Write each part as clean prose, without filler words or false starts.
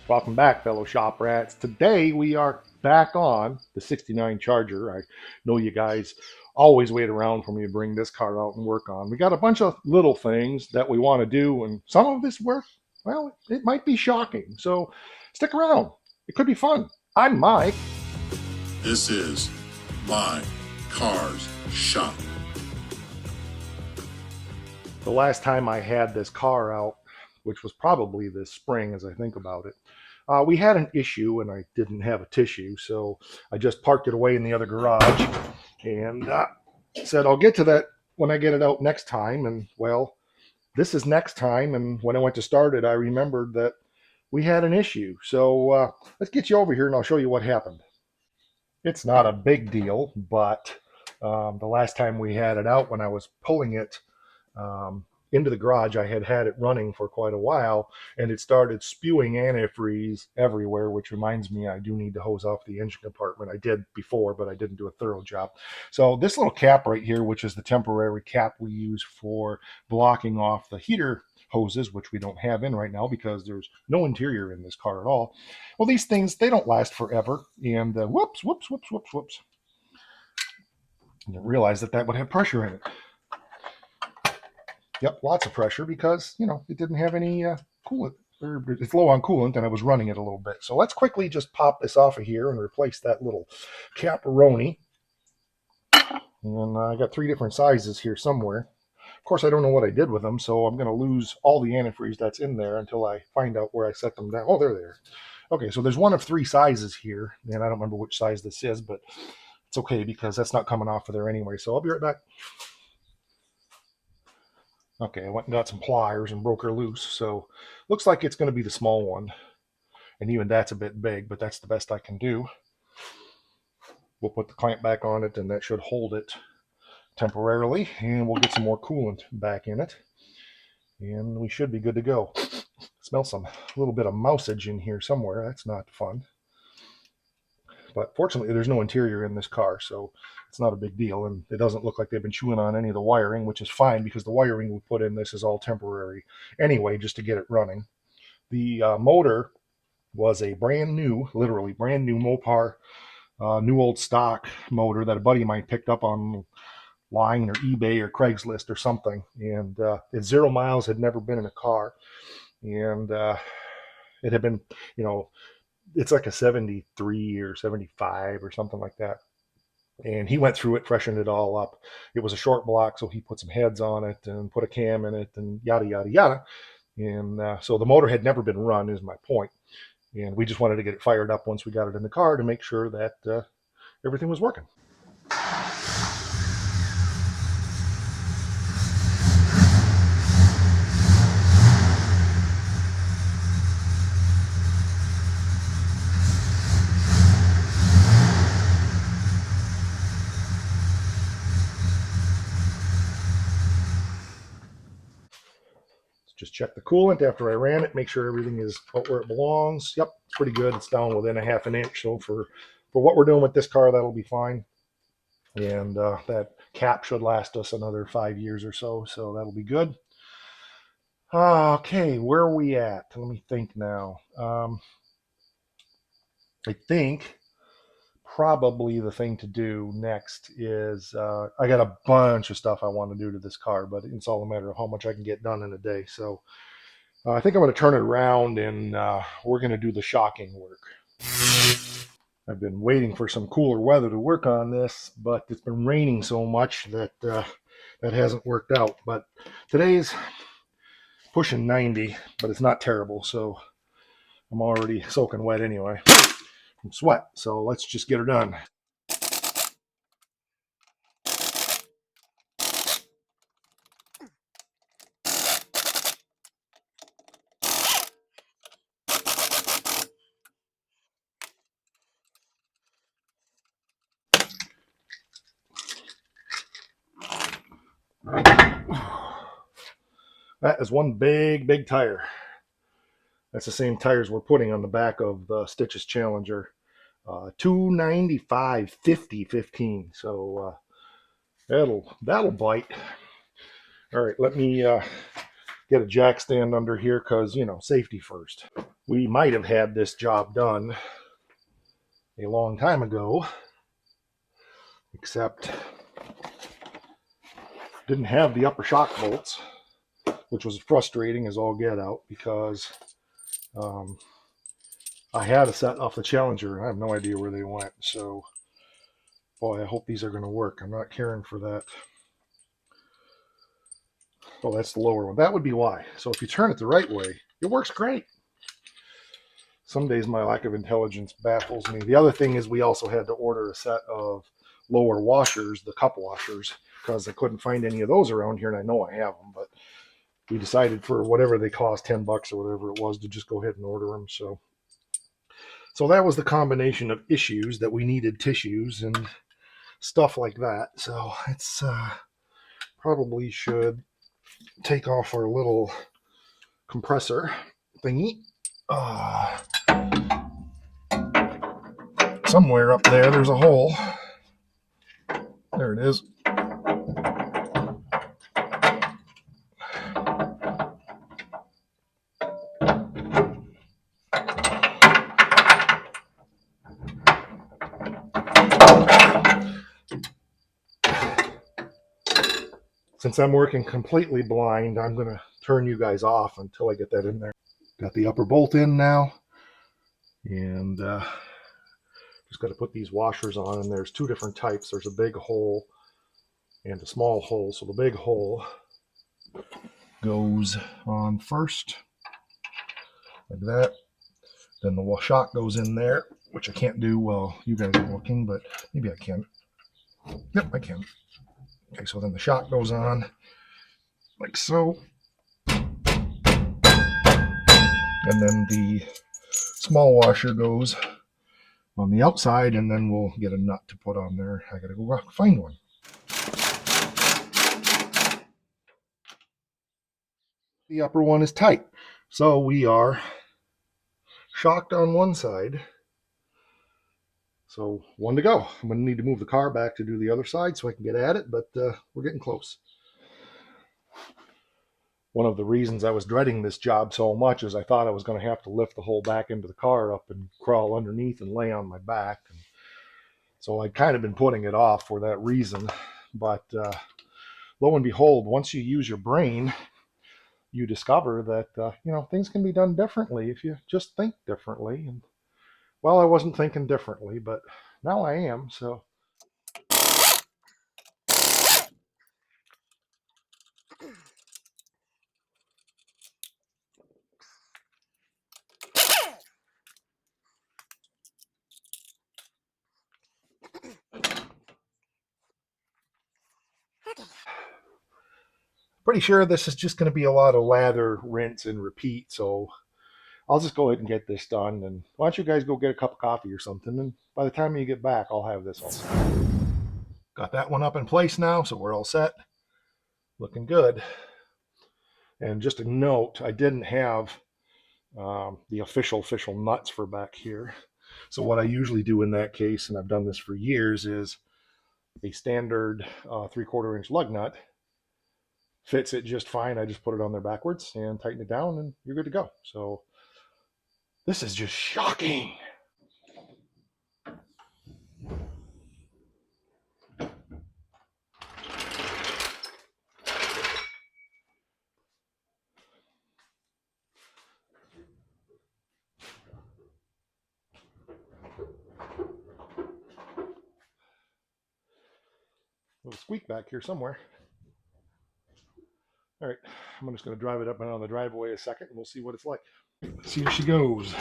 Welcome back, fellow shop rats. Today we are back on the 69 Charger. I know you guys always wait around for me to bring this car out and work on. We got a bunch of little things that we want to do, and some of this work, well, it might be shocking. So stick around. It could be fun. I'm Mike. This is My Cars Shop. The last time I had this car out, which was probably this spring as I think about it, we had an issue and I didn't have a tissue, so I just parked it away in the other garage and said I'll get to that when I get it out next time. And well, this is next time. And when I went to start it, I remembered that we had an issue. So let's get you over here and I'll show you what happened. It's not a big deal, but the last time we had it out, when I was pulling it into the garage, I had had it running for quite a while, and it started spewing antifreeze everywhere, which reminds me I do need to hose off the engine compartment. I did before, but I didn't do a thorough job. So this little cap right here, which is the temporary cap we use for blocking off the heater hoses, which we don't have in right now because there's no interior in this car at all. Well, these things, they don't last forever. And whoops. I didn't realize that that would have pressure in it. Yep, lots of pressure because, it didn't have any coolant. Or it's low on coolant and I was running it a little bit. So let's quickly just pop this off of here and replace that little caparoni. And I got three different sizes here somewhere. Of course, I don't know what I did with them, so I'm going to lose all the antifreeze that's in there until I find out where I set them down. Oh, they're there. Okay, so there's one of three sizes here, and I don't remember which size this is, but it's okay because that's not coming off of there anyway. So I'll be right back. Okay, I went and got some pliers and broke her loose. So looks like it's going to be the small one. And even that's a bit big, but that's the best I can do. We'll put the clamp back on it and that should hold it temporarily. And we'll get some more coolant back in it. And we should be good to go. Smell some little bit of mousage in here somewhere. That's not fun. But fortunately, there's no interior in this car, so it's not a big deal. And it doesn't look like they've been chewing on any of the wiring, which is fine because the wiring we put in this is all temporary anyway, just to get it running. The motor was a brand new, literally brand new Mopar, new old stock motor that a buddy of mine picked up online or eBay or Craigslist or something. And it's 0 miles, had never been in a car. And it had been, it's like a 73 or 75 or something like that. And he went through it, freshened it all up. It was a short block, so he put some heads on it and put a cam in it and yada, yada, yada. And so the motor had never been run, is my point. And we just wanted to get it fired up once we got it in the car to make sure that everything was working. Just check the coolant after I ran it, make sure everything is where it belongs. Yep, it's pretty good. It's down within a half an inch. So for what we're doing with this car, that'll be fine. And that cap should last us another 5 years or so. So that'll be good. Okay, where are we at? Let me think now. I think probably the thing to do next is I got a bunch of stuff I want to do to this car, but it's all a matter of how much I can get done in a day. So I think I'm going to turn it around and we're going to do the shocking work. I've been waiting for some cooler weather to work on this, but it's been raining so much that that hasn't worked out. But today's pushing 90, but it's not terrible, so I'm already soaking wet anyway from sweat. So let's just get her done. That is one big tire. That's the same tires we're putting on the back of the Stitches Challenger. 295 50 15. So that'll bite. All right, let me get a jack stand under here because, you know, safety first. We might have had this job done a long time ago, except didn't have the upper shock bolts, which was frustrating as all get out because I had a set off the Challenger. I have no idea where they went. So, boy, I hope these are going to work. I'm not caring for that. Oh, that's the lower one. That would be why. So if you turn it the right way, it works great. Some days my lack of intelligence baffles me. The other thing is we also had to order a set of lower washers, the cup washers, because I couldn't find any of those around here, and I know I have them, but we decided for whatever they cost, $10 or whatever it was, to just go ahead and order them. So that was the combination of issues that we needed tissues and stuff like that. So it's probably should take off our little compressor thingy. Somewhere up there's a hole. There it is. Since I'm working completely blind, I'm going to turn you guys off until I get that in there. Got the upper bolt in now, and just got to put these washers on, and there's two different types. There's a big hole and a small hole. So the big hole goes on first, like that. Then the shock goes in there, which I can't do while you guys are looking, but maybe I can. Yep, I can. Okay, so then the shock goes on, like so. And then the small washer goes on the outside, and then we'll get a nut to put on there. I gotta go find one. The upper one is tight, so we are shocked on one side. So one to go. I'm gonna need to move the car back to do the other side so I can get at it, but we're getting close. One of the reasons I was dreading this job so much is I thought I was going to have to lift the whole back end of the car up and crawl underneath and lay on my back. And so I'd kind of been putting it off for that reason. But lo and behold, once you use your brain, you discover that, things can be done differently if you just think differently. And, well, I wasn't thinking differently, but now I am. So pretty sure this is just going to be a lot of lather, rinse, and repeat. So I'll just go ahead and get this done. And why don't you guys go get a cup of coffee or something? And by the time you get back, I'll have this all set. Got that one up in place now, so we're all set. Looking good. And just a note, I didn't have the official nuts for back here. So what I usually do in that case, and I've done this for years, is a standard 3/4 inch lug nut. Fits it just fine. I just put it on there backwards and tighten it down, and you're good to go. So this is just shocking. A little squeak back here somewhere. All right, I'm just going to drive it up and on the driveway a second, and we'll see what it's like. Let's see if she goes.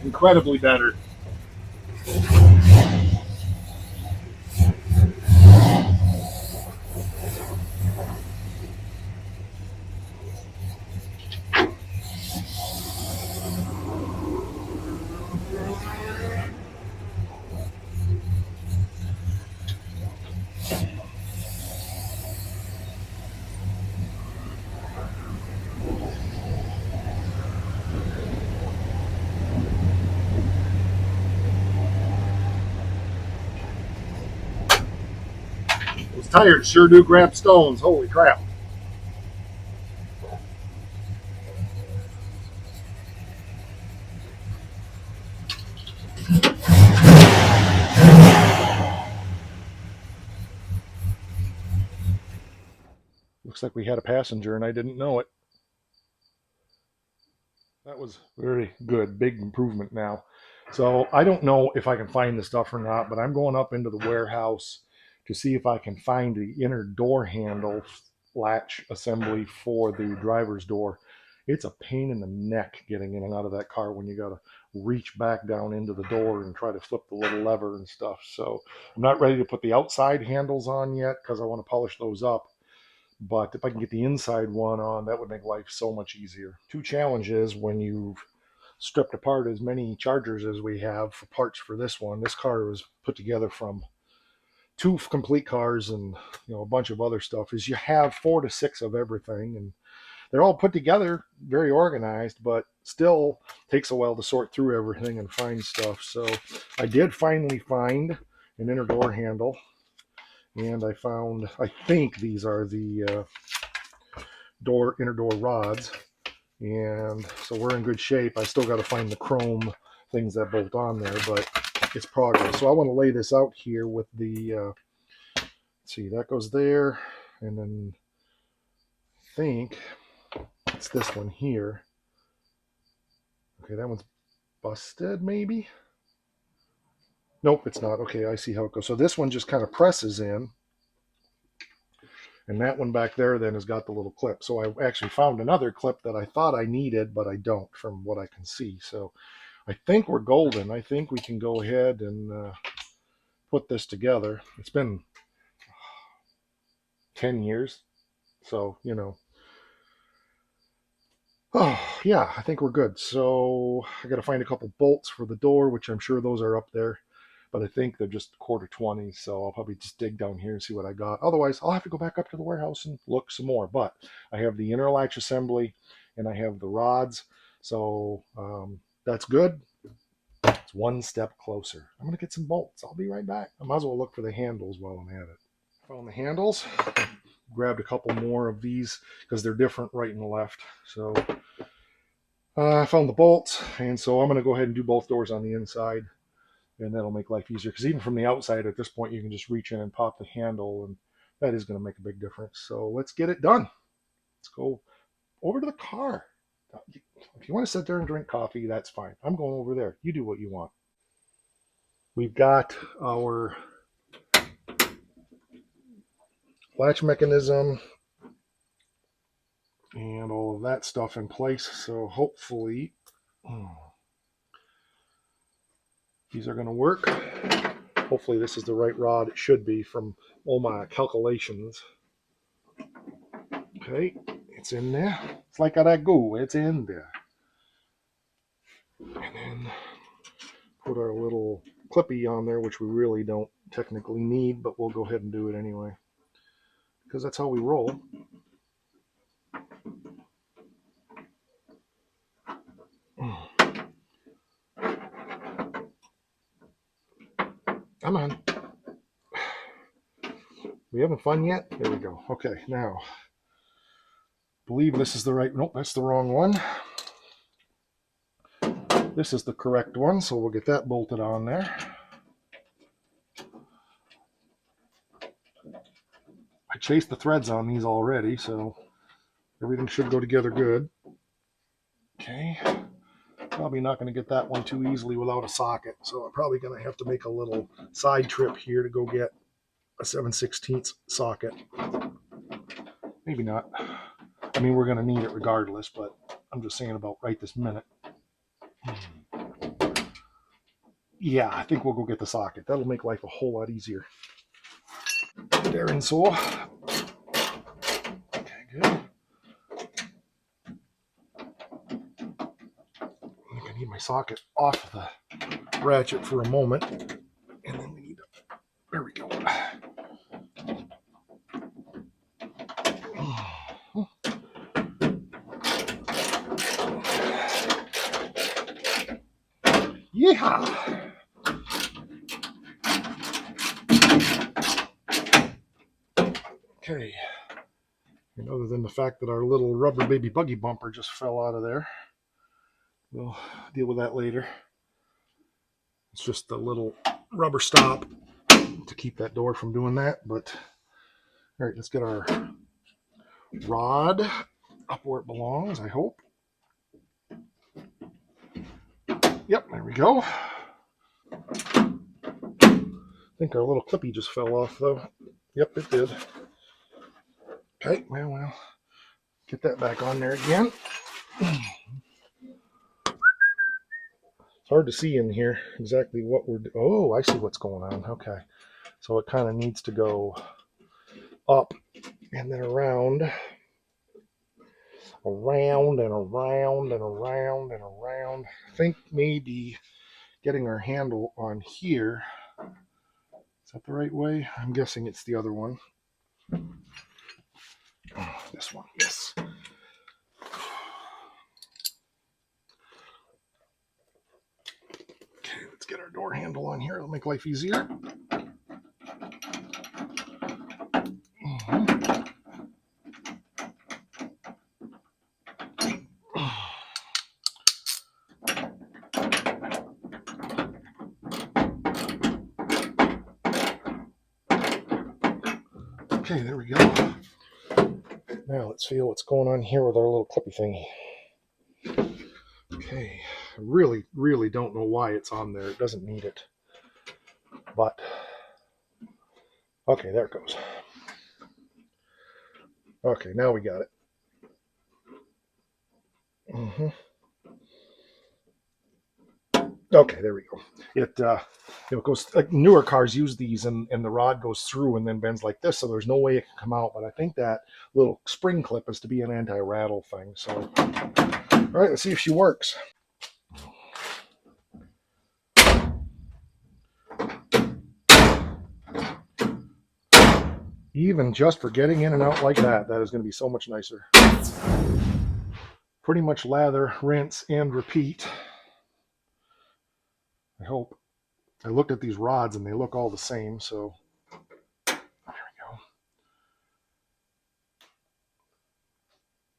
Incredibly better. Tires sure do grab stones. Holy crap. Looks like we had a passenger and I didn't know it. That was very good. Big improvement now. So I don't know if I can find the stuff or not, but I'm going up into the warehouse to see if I can find the inner door handle latch assembly for the driver's door. It's a pain in the neck getting in and out of that car when you got to reach back down into the door and try to flip the little lever and stuff. So I'm not ready to put the outside handles on yet because I want to polish those up. But if I can get the inside one on, that would make life so much easier. Two challenges when you've stripped apart as many chargers as we have for parts for this one. This car was put together from two complete cars and a bunch of other stuff. Is you have 4 to 6 of everything, and they're all put together, very organized, but still takes a while to sort through everything and find stuff. So I did finally find an inner door handle, and I think these are the inner door rods, and so we're in good shape. I still got to find the chrome things that bolt on there, but it's progress. So I want to lay this out here with the let's see, that goes there, and then I think it's this one here. Okay, that one's busted maybe. Nope, it's not. Okay, I see how it goes. So this one just kind of presses in, and that one back there then has got the little clip. So I actually found another clip that I thought I needed, but I don't from what I can see. So I think we're golden. I think we can go ahead and put this together. It's been 10 years. So, oh, yeah, I think we're good. So I got to find a couple bolts for the door, which I'm sure those are up there. But I think they're just quarter 20. So I'll probably just dig down here and see what I got. Otherwise, I'll have to go back up to the warehouse and look some more. But I have the inner latch assembly and I have the rods. So that's good. It's one step closer. I'm going to get some bolts. I'll be right back. I might as well look for the handles while I'm at it. Found the handles. Grabbed a couple more of these because they're different right and left. So I found the bolts, and so I'm going to go ahead and do both doors on the inside, and that'll make life easier because even from the outside at this point you can just reach in and pop the handle, and that is going to make a big difference. So let's get it done. Let's go over to the car. If you want to sit there and drink coffee, that's fine. I'm going over there. You do what you want. We've got our latch mechanism and all of that stuff in place. So hopefully these are going to work. Hopefully this is the right rod. It should be from all my calculations. Okay, it's in there. It's like that go. It's in there. And then put our little clippy on there, which we really don't technically need, but we'll go ahead and do it anyway because that's how we roll. Come on. We having fun yet? There we go. Okay, now, believe this is the right, nope, that's the wrong one. This is the correct one, so we'll get that bolted on there. I chased the threads on these already, so everything should go together good. Okay, probably not going to get that one too easily without a socket, so I'm probably going to have to make a little side trip here to go get a 7/16 socket. Maybe not. I mean, we're going to need it regardless, but I'm just saying about right this minute. Yeah, I think we'll go get the socket. That'll make life a whole lot easier. There and so. Okay, good. I think I need my socket off the ratchet for a moment. And then we need to, there we go. Yeah. Okay. And other than the fact that our little rubber baby buggy bumper just fell out of there, we'll deal with that later. It's just a little rubber stop to keep that door from doing that. But all right, let's get our rod up where it belongs, I hope. Yep, there we go. I think our little clippy just fell off though. Yep, it did. Okay, well, get that back on there again. It's hard to see in here exactly what we're doing. Oh, I see what's going on. Okay. So it kind of needs to go up and then around and around and around and around. I think maybe getting our handle on here. Is that the right way? I'm guessing it's the other one. Oh, this one, yes. Okay, let's get our door handle on here. It'll make life easier. Okay, there we go. Now let's feel what's going on here with our little clippy thingy. Okay, I really don't know why it's on there. It doesn't need it. But, okay, there it goes. Okay, now we got it. Okay, there we go. It goes like newer cars use these, and the rod goes through and then bends like this, so there's no way it can come out. But I think that little spring clip is to be an anti-rattle thing. So, all right, let's see if she works. Even just for getting in and out like that, that is going to be so much nicer. Pretty much lather, rinse, and repeat. I hope. I looked at these rods and they look all the same, so there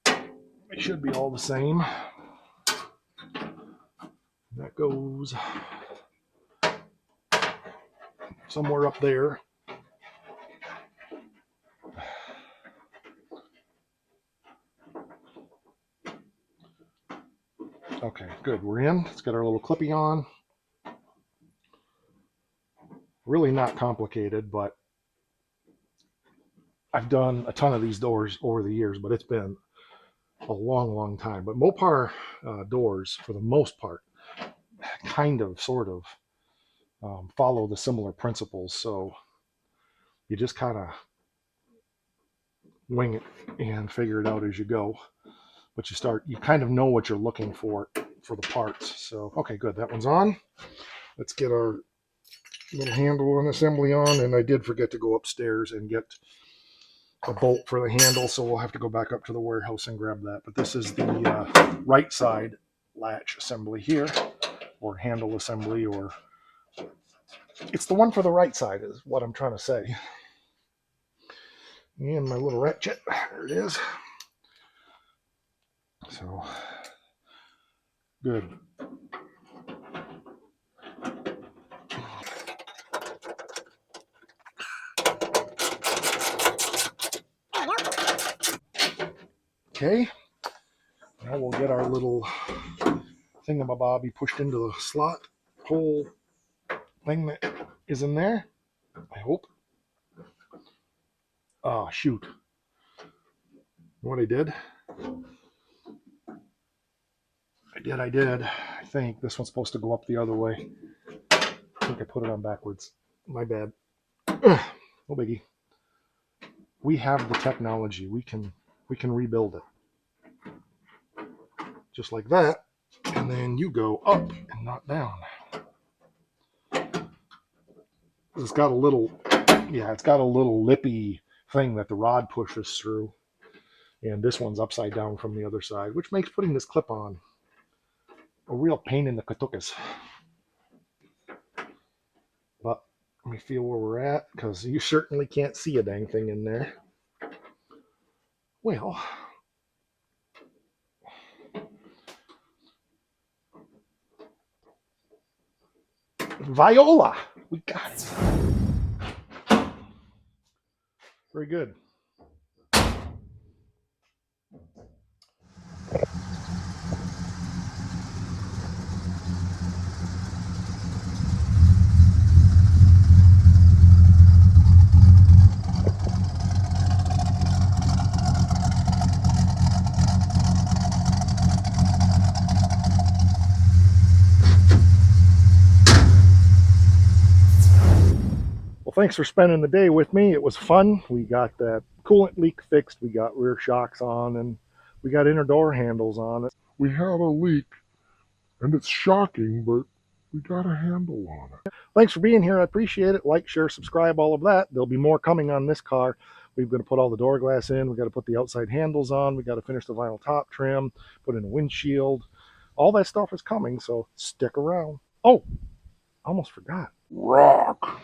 we go. They should be all the same. That goes somewhere up there. Okay, good. We're in. Let's get our little clippy on. Really not complicated, but I've done a ton of these doors over the years, but it's been a long time. But Mopar doors, for the most part, kind of, sort of, follow the similar principles. So you just kind of wing it and figure it out as you go. But you kind of know what you're looking for the parts. So, okay, good. That one's on. Let's get our little handle and assembly on. And I did forget to go upstairs and get a bolt for the handle, so we'll have to go back up to the warehouse and grab that. But this is the right side latch assembly here, or handle assembly, or it's the one for the right side is what I'm trying to say. And my little ratchet, there it is. So, good. Okay, now we'll get our little thingamabobby pushed into the slot hole thing that is in there, I hope. Oh, shoot. What I did? I did. I think this one's supposed to go up the other way. I think I put it on backwards. My bad. No biggie. We have the technology. We can rebuild it. Just like that. And then you go up and not down. It's got a little lippy thing that the rod pushes through. And this one's upside down from the other side, which makes putting this clip on a real pain in the katukas. But let me feel where we're at, because you certainly can't see a dang thing in there. Well, Viola. We got it. Very good. Well, thanks for spending the day with me. It was fun. We got that coolant leak fixed. We got rear shocks on, and we got inner door handles on it. We had a leak, and it's shocking, but we got a handle on it. Thanks for being here. I appreciate it. Like, share, subscribe, all of that. There'll be more coming on this car. We've got to put all the door glass in. We've got to put the outside handles on. We've got to finish the vinyl top trim, put in a windshield. All that stuff is coming, so stick around. Oh, almost forgot. Rock!